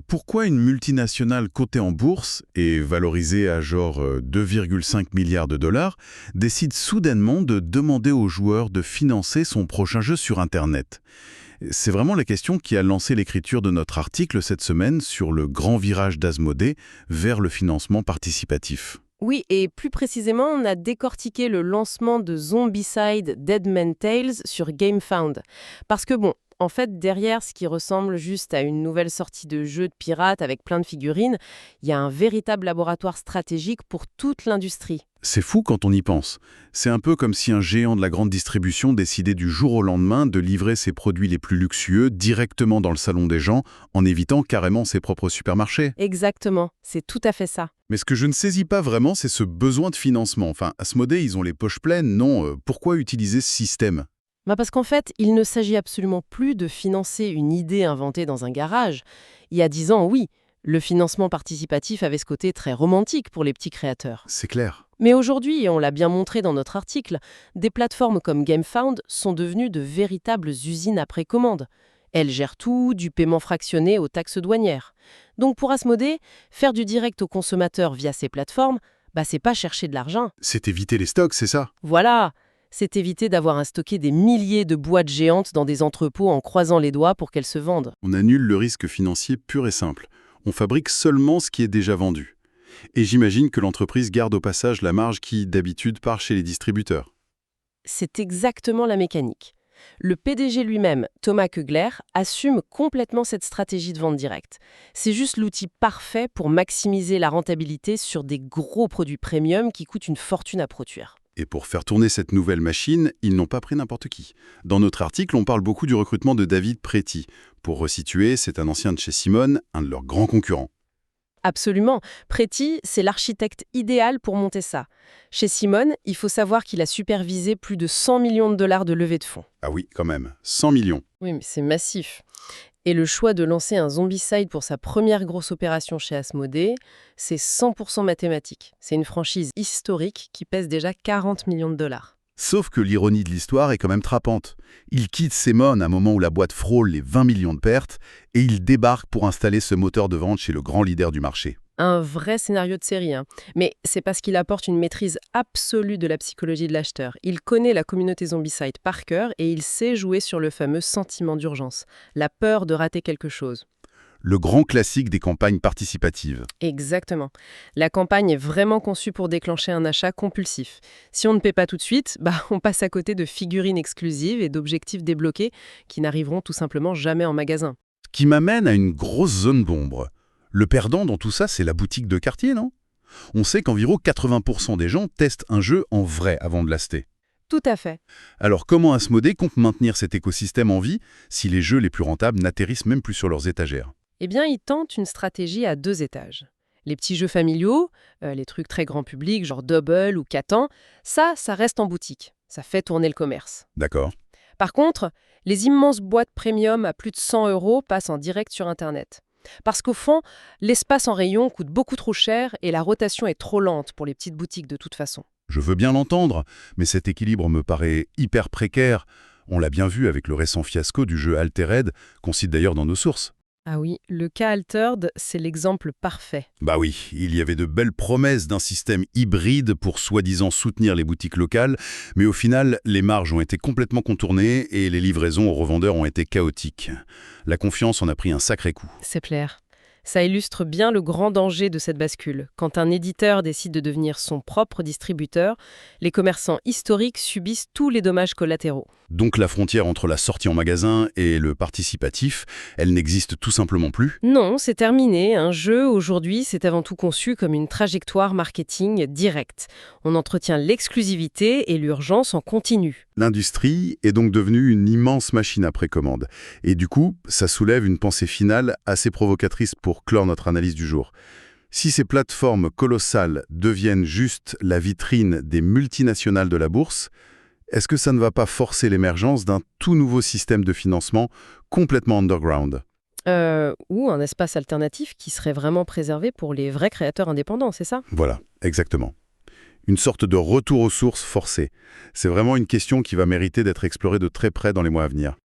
Pourquoi une multinationale cotée en bourse et valorisée à genre 2,5 milliards de dollars décide soudainement de demander aux joueurs de financer son prochain jeu sur Internet? C'est vraiment la question qui a lancé l'écriture de notre article cette semaine sur le grand virage d'Asmodée vers le financement participatif. Oui, et plus précisément, on a décortiqué le lancement de Zombicide Deadman Tales sur GameFound. Parce que bon, en fait, derrière ce qui ressemble juste à une nouvelle sortie de jeu de pirates avec plein de figurines, il y a un véritable laboratoire stratégique pour toute l'industrie. C'est fou quand on y pense. C'est un peu comme si un géant de la grande distribution décidait du jour au lendemain de livrer ses produits les plus luxueux directement dans le salon des gens, en évitant carrément ses propres supermarchés. Exactement, c'est tout à fait ça. Mais ce que je ne saisis pas vraiment, c'est ce besoin de financement. Enfin, Asmodée, ils ont les poches pleines, non pourquoi utiliser ce système? Parce qu'en fait, il ne s'agit absolument plus de financer une idée inventée dans un garage. Il y a 10 ans, oui, le financement participatif avait ce côté très romantique pour les petits créateurs. C'est clair. Mais aujourd'hui, et on l'a bien montré dans notre article, des plateformes comme GameFound sont devenues de véritables usines à précommande. Elles gèrent tout, du paiement fractionné aux taxes douanières. Donc pour Asmodée, faire du direct au consommateur via ces plateformes, c'est pas chercher de l'argent. C'est éviter les stocks, c'est ça? Voilà, c'est éviter d'avoir à stocker des milliers de boîtes géantes dans des entrepôts en croisant les doigts pour qu'elles se vendent. On annule le risque financier pur et simple. On fabrique seulement ce qui est déjà vendu. Et j'imagine que l'entreprise garde au passage la marge qui, d'habitude, part chez les distributeurs. C'est exactement la mécanique. Le PDG lui-même, Thomas Kugler, assume complètement cette stratégie de vente directe. C'est juste l'outil parfait pour maximiser la rentabilité sur des gros produits premium qui coûtent une fortune à produire. Et pour faire tourner cette nouvelle machine, ils n'ont pas pris n'importe qui. Dans notre article, on parle beaucoup du recrutement de David Preti. Pour resituer, c'est un ancien de chez Simone, un de leurs grands concurrents. Absolument. Preti, c'est l'architecte idéal pour monter ça. Chez Simone, il faut savoir qu'il a supervisé plus de 100 millions de dollars de levée de fonds. Ah oui, quand même, 100 millions. Oui, mais c'est massif. Et le choix de lancer un Zombicide pour sa première grosse opération chez Asmodée, c'est 100% mathématique. C'est une franchise historique qui pèse déjà 40 millions de dollars. Sauf que l'ironie de l'histoire est quand même frappante. Il quitte Simone à un moment où la boîte frôle les 20 millions de pertes et il débarque pour installer ce moteur de vente chez le grand leader du marché. Un vrai scénario de série, hein. Mais c'est parce qu'il apporte une maîtrise absolue de la psychologie de l'acheteur. Il connaît la communauté Zombicide par cœur et il sait jouer sur le fameux sentiment d'urgence, la peur de rater quelque chose. Le grand classique des campagnes participatives. Exactement. La campagne est vraiment conçue pour déclencher un achat compulsif. Si on ne paie pas tout de suite, on passe à côté de figurines exclusives et d'objectifs débloqués qui n'arriveront tout simplement jamais en magasin. Ce qui m'amène à une grosse zone d'ombre. Le perdant dans tout ça, c'est la boutique de quartier, non? On sait qu'environ 80% des gens testent un jeu en vrai avant de l'acheter. Tout à fait. Alors comment Asmodée compte maintenir cet écosystème en vie si les jeux les plus rentables n'atterrissent même plus sur leurs étagères? Eh bien, ils tentent une stratégie à 2 étages. Les petits jeux familiaux, les trucs très grand public, genre Double ou Catan, ça reste en boutique. Ça fait tourner le commerce. D'accord. Par contre, les immenses boîtes premium à plus de 100 € passent en direct sur Internet. Parce qu'au fond, l'espace en rayon coûte beaucoup trop cher et la rotation est trop lente pour les petites boutiques de toute façon. Je veux bien l'entendre, mais cet équilibre me paraît hyper précaire. On l'a bien vu avec le récent fiasco du jeu Altered, qu'on cite d'ailleurs dans nos sources. Ah oui, le cas Altered, c'est l'exemple parfait. Bah oui, il y avait de belles promesses d'un système hybride pour soi-disant soutenir les boutiques locales, mais au final, les marges ont été complètement contournées et les livraisons aux revendeurs ont été chaotiques. La confiance en a pris un sacré coup. C'est clair. Ça illustre bien le grand danger de cette bascule. Quand un éditeur décide de devenir son propre distributeur, les commerçants historiques subissent tous les dommages collatéraux. Donc la frontière entre la sortie en magasin et le participatif, elle n'existe tout simplement plus. Non, c'est terminé. Un jeu, aujourd'hui, c'est avant tout conçu comme une trajectoire marketing directe. On entretient l'exclusivité et l'urgence en continu. L'industrie est donc devenue une immense machine à précommande. Et du coup, ça soulève une pensée finale assez provocatrice pour clore notre analyse du jour. Si ces plateformes colossales deviennent juste la vitrine des multinationales de la bourse, est-ce que ça ne va pas forcer l'émergence d'un tout nouveau système de financement complètement underground? Ou un espace alternatif qui serait vraiment préservé pour les vrais créateurs indépendants, c'est ça? Voilà, exactement. Une sorte de retour aux sources forcé. C'est vraiment une question qui va mériter d'être explorée de très près dans les mois à venir.